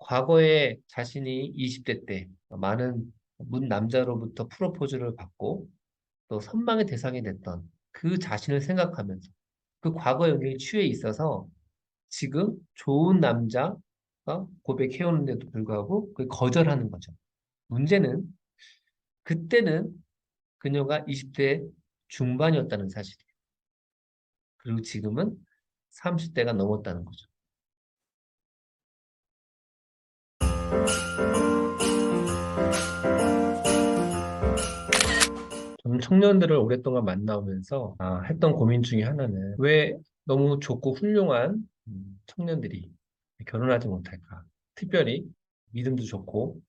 과거에 자신이 20대 때 많은 문 남자로부터 프로포즈를 받고 또 선망의 대상이 됐던 그 자신을 생각하면서 그 과거 영역에 취해 있어서 지금 좋은 남자가 고백해오는데도 불구하고 그걸 거절하는 거죠. 문제는 그때는 그녀가 20대 중반이었다는 사실이에요. 그리고 지금은 30대가 넘었다는 거죠. 저는 청년들을 오랫동안 만나오면서 했던 고민 중에 하나는 왜 너무 좋고 훌륭한 청년들이 결혼하지 못할까? 특별히 믿음도 좋고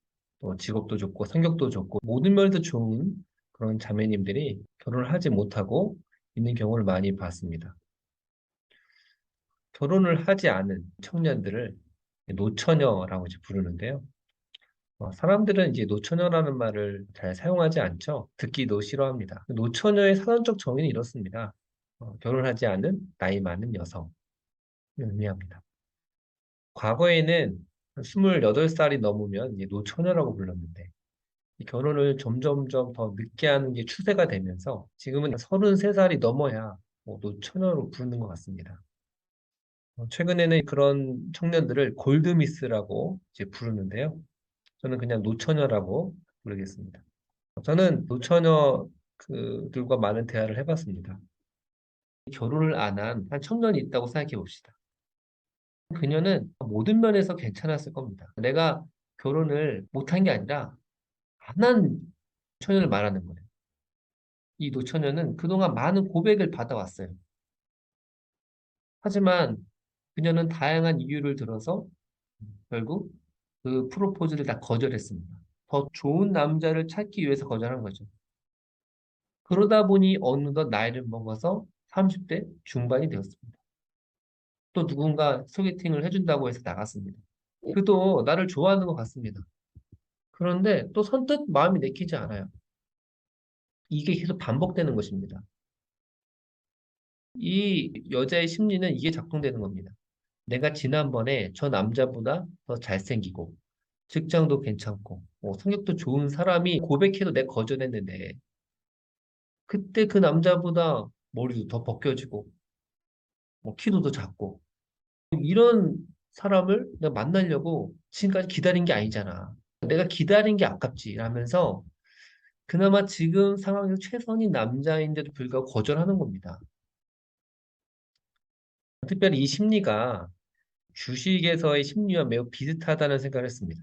또 직업도 좋고 성격도 좋고 모든 면에서 좋은 그런 자매님들이 결혼을 하지 못하고 있는 경우를 많이 봤습니다. 결혼을 하지 않은 청년들을 노처녀라고 이제 부르는데요. 사람들은 이제 노처녀라는 말을 잘 사용하지 않죠. 듣기도 싫어합니다. 노처녀의 사전적 정의는 이렇습니다. 결혼하지 않은 나이 많은 여성을 의미합니다. 과거에는 28살이 넘으면 이제 노처녀라고 불렀는데 이 결혼을 점점점 더 늦게 하는 게 추세가 되면서 지금은 33살이 넘어야 노처녀로 부르는 것 같습니다. 최근에는 그런 청년들을 골드미스라고 이제 부르는데요. 저는 그냥 노처녀라고 부르겠습니다. 저는 노처녀 그들과 많은 대화를 해봤습니다. 결혼을 안 한 청년이 있다고 생각해 봅시다. 그녀는 모든 면에서 괜찮았을 겁니다. 내가 결혼을 못한 게 아니라 안 한 처녀를 말하는 거예요. 이 노처녀는 그동안 많은 고백을 받아왔어요. 하지만 그녀는 다양한 이유를 들어서 결국 그 프로포즈를 다 거절했습니다. 더 좋은 남자를 찾기 위해서 거절한 거죠. 그러다 보니 어느덧 나이를 먹어서 30대 중반이 되었습니다. 또 누군가 소개팅을 해준다고 해서 나갔습니다. 그도 나를 좋아하는 것 같습니다. 그런데 또 선뜻 마음이 내키지 않아요. 이게 계속 반복되는 것입니다. 이 여자의 심리는 이게 작동되는 겁니다. 내가 지난번에 저 남자보다 더 잘생기고 직장도 괜찮고 성격도 좋은 사람이 고백해도 내가 거절했는데 그때 그 남자보다 머리도 더 벗겨지고 키도 더 작고 이런 사람을 내가 만나려고 지금까지 기다린 게 아니잖아. 내가 기다린 게 아깝지 라면서 그나마 지금 상황에서 최선인 남자인데도 불구하고 거절하는 겁니다. 특별히 이 심리가 주식에서의 심리와 매우 비슷하다는 생각을 했습니다.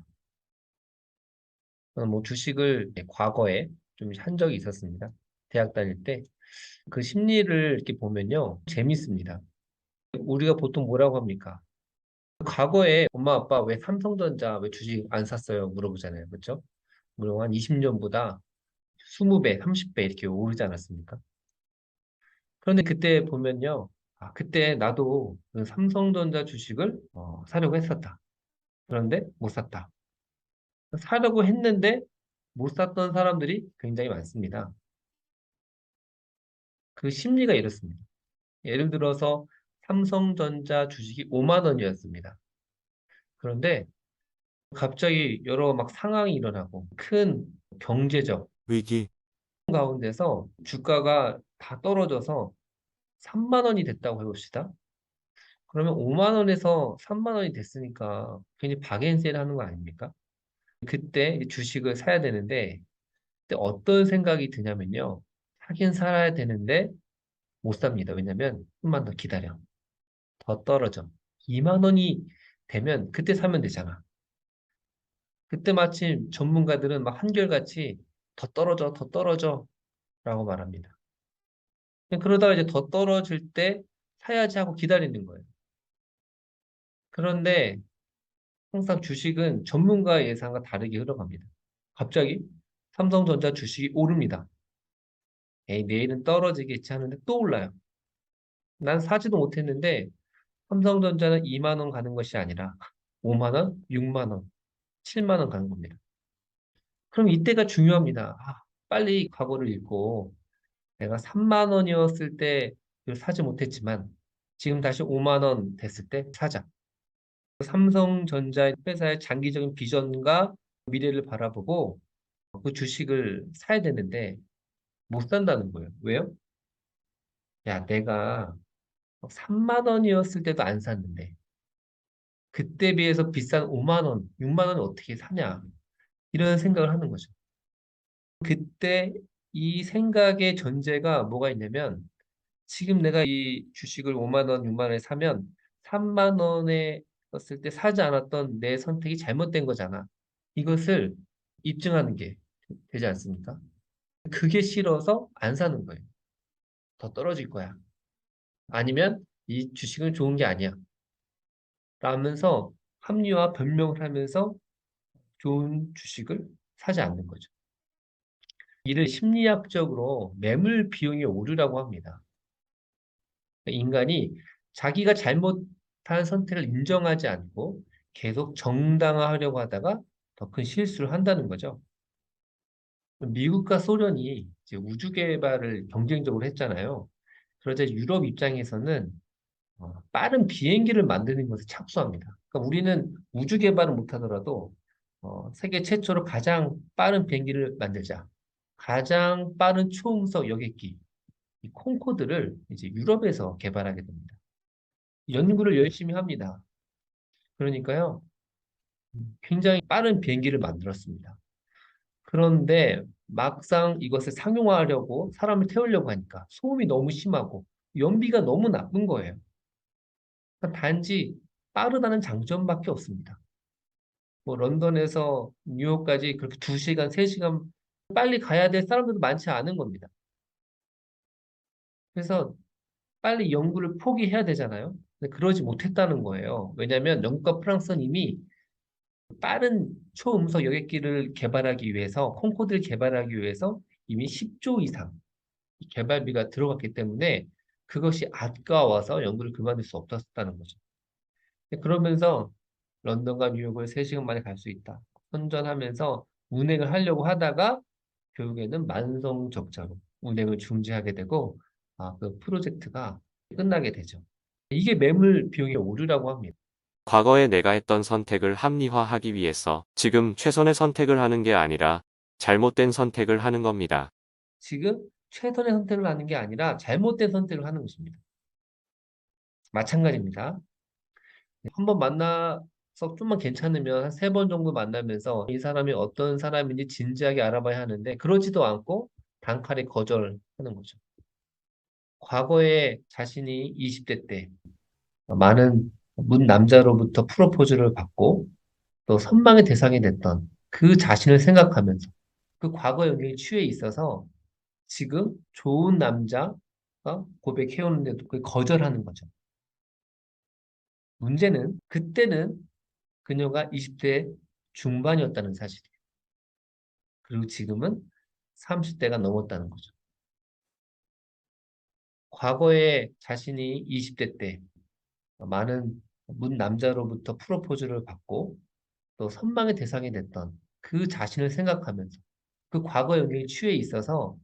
저는 뭐 주식을 과거에 좀 한 적이 있었습니다. 대학 다닐 때. 그 심리를 이렇게 보면요. 재밌습니다. 우리가 보통 뭐라고 합니까? 과거에 엄마 아빠 왜 삼성전자 왜 주식 안 샀어요? 물어보잖아요. 그렇죠? 물론 한 20년보다 20배, 30배 이렇게 오르지 않았습니까? 그런데 그때 보면요. 그때 나도 그 삼성전자 주식을 사려고 했었다. 그런데 못 샀다. 사려고 했는데 못 샀던 사람들이 굉장히 많습니다. 그 심리가 이렇습니다. 예를 들어서 삼성전자 주식이 5만 원이었습니다. 그런데 갑자기 여러 막 상황이 일어나고 큰 경제적 위기, 가운데서 주가가 다 떨어져서 3만 원이 됐다고 해봅시다. 그러면 5만 원에서 3만 원이 됐으니까 괜히 박앤세일 하는 거 아닙니까? 그때 주식을 사야 되는데 그때 어떤 생각이 드냐면요. 사긴 살아야 되는데 못 삽니다. 왜냐면 좀만 더 기다려. 더 떨어져. 2만 원이 되면 그때 사면 되잖아. 그때 마침 전문가들은 막 한결같이 더 떨어져, 더 떨어져 라고 말합니다. 그러다가 이제 더 떨어질 때 사야지 하고 기다리는 거예요. 그런데 항상 주식은 전문가의 예상과 다르게 흘러갑니다. 갑자기 삼성전자 주식이 오릅니다. 에이, 내일은 떨어지겠지 하는데 또 올라요. 난 사지도 못했는데 삼성전자는 2만 원 가는 것이 아니라 5만 원, 6만 원, 7만 원 가는 겁니다. 그럼 이때가 중요합니다. 빨리 과거를 읽고 내가 3만 원이었을 때 이걸 사지 못했지만 지금 다시 5만 원 됐을 때 사자. 삼성전자 회사의 장기적인 비전과 미래를 바라보고 그 주식을 사야 되는데 못 산다는 거예요. 왜요? 야, 내가 3만 원이었을 때도 안 샀는데 그때 비해서 비싼 5만 원, 6만 원을 어떻게 사냐? 이런 생각을 하는 거죠. 그때 이 생각의 전제가 뭐가 있냐면 지금 내가 이 주식을 5만 원, 6만 원에 사면 3만 원에 샀을 때 사지 않았던 내 선택이 잘못된 거잖아. 이것을 입증하는 게 되지 않습니까? 그게 싫어서 안 사는 거예요. 더 떨어질 거야. 아니면 이 주식은 좋은 게 아니야. 라면서 합리화 변명을 하면서 좋은 주식을 사지 않는 거죠. 이를 심리학적으로 매물 비용의 오류라고 합니다. 인간이 자기가 잘못한 선택을 인정하지 않고 계속 정당화하려고 하다가 더 큰 실수를 한다는 거죠. 미국과 소련이 이제 우주 개발을 경쟁적으로 했잖아요. 그러자 유럽 입장에서는 빠른 비행기를 만드는 것을 착수합니다. 그러니까 우리는 우주 개발을 못하더라도 세계 최초로 가장 빠른 비행기를 만들자. 가장 빠른 초음속 여객기, 이 콩코드를 이제 유럽에서 개발하게 됩니다. 연구를 열심히 합니다. 그러니까요, 굉장히 빠른 비행기를 만들었습니다. 그런데 막상 이것을 상용화하려고 사람을 태우려고 하니까 소음이 너무 심하고 연비가 너무 나쁜 거예요. 그러니까 단지 빠르다는 장점밖에 없습니다. 뭐 런던에서 뉴욕까지 그렇게 2시간, 3시간 빨리 가야 될 사람들도 많지 않은 겁니다. 그래서 빨리 연구를 포기해야 되잖아요. 근데 그러지 못했다는 거예요. 왜냐하면 영국과 프랑스는 이미 빠른 초음속 여객기를 개발하기 위해서, 콩코드를 개발하기 위해서 이미 10조 이상 개발비가 들어갔기 때문에 그것이 아까워서 연구를 그만둘 수 없었다는 거죠. 그러면서 런던과 뉴욕을 3시간 만에 갈 수 있다. 선전하면서 운행을 하려고 하다가 결국에는 만성 적자로 운행을 중지하게 되고 그 프로젝트가 끝나게 되죠. 이게 매물 비용의 오류라고 합니다. 과거에 내가 했던 선택을 합리화하기 위해서 지금 최선의 선택을 하는 게 아니라 잘못된 선택을 하는 겁니다. 지금 최선의 선택을 하는 게 아니라 잘못된 선택을 하는 것입니다. 마찬가지입니다. 한번 만나서 좀만 괜찮으면 한 3번 정도 만나면서 이 사람이 어떤 사람인지 진지하게 알아봐야 하는데 그러지도 않고 단칼에 거절하는 거죠. 과거에 자신이 20대 때 많은 문 남자로부터 프로포즈를 받고 또 선망의 대상이 됐던 그 자신을 생각하면서 그 과거 영역에 취해 있어서 지금 좋은 남자가 고백해오는데도 그 거절하는 거죠. 문제는 그때는 그녀가 20대 중반이었다는 사실이에요. 그리고 지금은 30대가 넘었다는 거죠. 과거에 자신이 20대 때 많은 문 남자로부터 프로포즈를 받고 또 선망의 대상이 됐던 그 자신을 생각하면서 그 과거 영역에 취해 있어서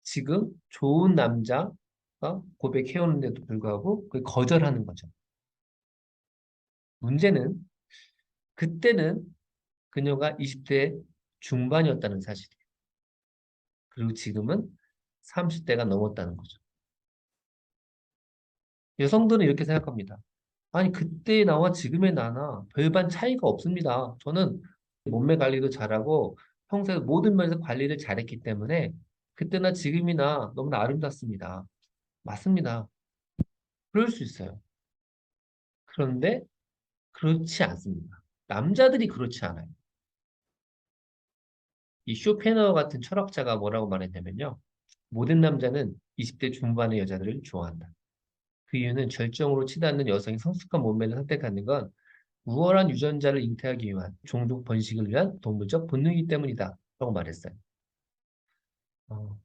지금 좋은 남자가 고백해오는데도 불구하고 그 거절하는 거죠. 문제는 그때는 그녀가 20대 중반이었다는 사실이에요. 그리고 지금은 30대가 넘었다는 거죠. 여성들은 이렇게 생각합니다. 아니, 그때 나와 지금의 나나 별반 차이가 없습니다. 저는 몸매 관리도 잘하고 평소에 모든 면에서 관리를 잘했기 때문에 그때나 지금이나 너무나 아름답습니다. 맞습니다. 그럴 수 있어요. 그런데 그렇지 않습니다. 남자들이 그렇지 않아요. 이 쇼펜허 같은 철학자가 뭐라고 말했냐면요. 모든 남자는 20대 중반의 여자들을 좋아한다. 그 이유는 절정으로 치닫는 여성이 성숙한 몸매를 선택하는 건 우월한 유전자를 잉태하기 위한 종족 번식을 위한 동물적 본능이기 때문이다. 라고 말했어요.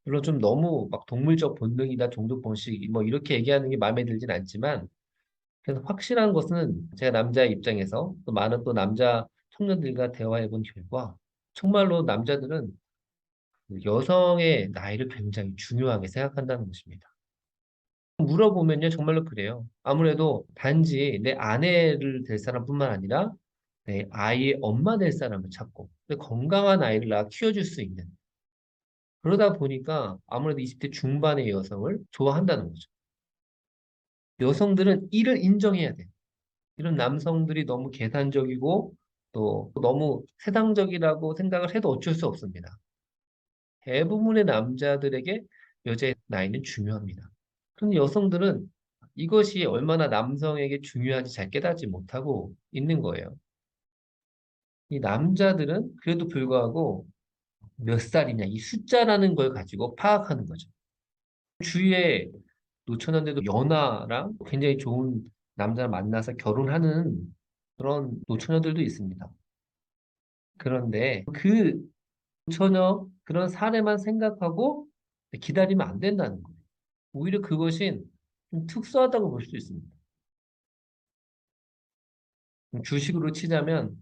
물론 좀 너무 막 동물적 본능이다, 종족 번식, 뭐 이렇게 얘기하는 게 마음에 들진 않지만, 그래서 확실한 것은 제가 남자의 입장에서 또 많은 또 남자 청년들과 대화해 본 결과, 정말로 남자들은 그 여성의 나이를 굉장히 중요하게 생각한다는 것입니다. 물어보면요, 정말로 그래요. 아무래도 단지 내 아내를 될 사람뿐만 아니라 내 아이의 엄마 될 사람을 찾고 건강한 아이를 낳아 키워줄 수 있는 그러다 보니까 아무래도 20대 중반의 여성을 좋아한다는 거죠. 여성들은 이를 인정해야 돼. 이런 남성들이 너무 계산적이고 또 너무 세상적이라고 생각을 해도 어쩔 수 없습니다. 대부분의 남자들에게 여자의 나이는 중요합니다. 그런데 여성들은 이것이 얼마나 남성에게 중요한지 잘 깨닫지 못하고 있는 거예요. 이 남자들은 그래도 불구하고 몇 살이냐, 이 숫자라는 걸 가지고 파악하는 거죠. 주위에 노처녀인데도 연하랑 굉장히 좋은 남자를 만나서 결혼하는 그런 노처녀들도 있습니다. 그런데 그 노처녀 그런 사례만 생각하고 기다리면 안 된다는 거예요. 오히려 그것이 좀 특수하다고 볼 수 있습니다. 주식으로 치자면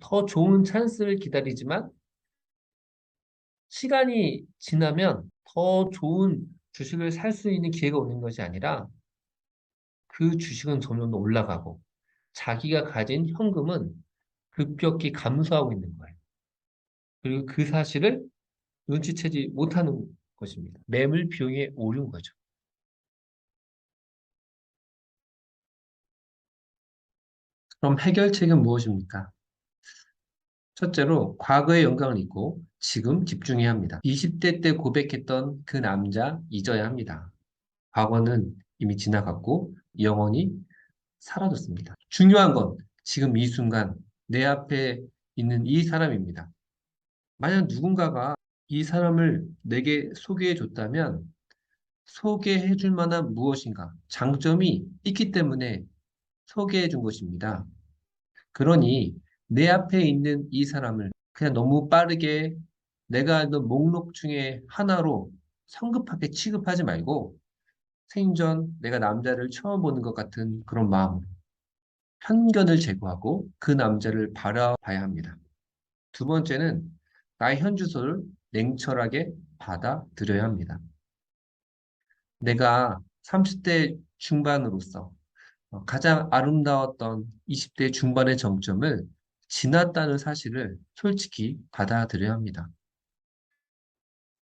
더 좋은 찬스를 기다리지만 시간이 지나면 더 좋은 주식을 살 수 있는 기회가 오는 것이 아니라 그 주식은 점점 더 올라가고 자기가 가진 현금은 급격히 감소하고 있는 거예요. 그리고 그 사실을 눈치채지 못하는 것입니다. 매물 비용에 오른 거죠. 그럼 해결책은 무엇입니까? 첫째로 과거의 영광을 잊고 지금 집중해야 합니다. 20대 때 고백했던 그 남자 잊어야 합니다. 과거는 이미 지나갔고 영원히 사라졌습니다. 중요한 건 지금 이 순간 내 앞에 있는 이 사람입니다. 만약 누군가가 이 사람을 내게 소개해 줬다면 소개해 줄 만한 무엇인가 장점이 있기 때문에 소개해 준 것입니다. 그러니 내 앞에 있는 이 사람을 그냥 너무 빠르게 내가 알던 목록 중에 하나로 성급하게 취급하지 말고 생전 내가 남자를 처음 보는 것 같은 그런 마음으로 편견을 제거하고 그 남자를 바라봐야 합니다. 두 번째는 나의 현주소를 냉철하게 받아들여야 합니다. 내가 30대 중반으로서 가장 아름다웠던 20대 중반의 정점을 지났다는 사실을 솔직히 받아들여야 합니다.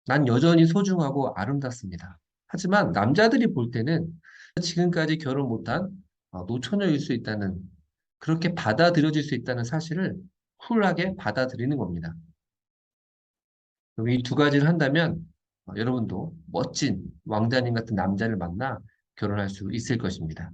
난 여전히 소중하고 아름답습니다. 하지만 남자들이 볼 때는 지금까지 결혼 못한 노처녀일 수 있다는, 그렇게 받아들여질 수 있다는 사실을 쿨하게 받아들이는 겁니다. 이 두 가지를 한다면 여러분도 멋진 왕자님 같은 남자를 만나 결혼할 수 있을 것입니다.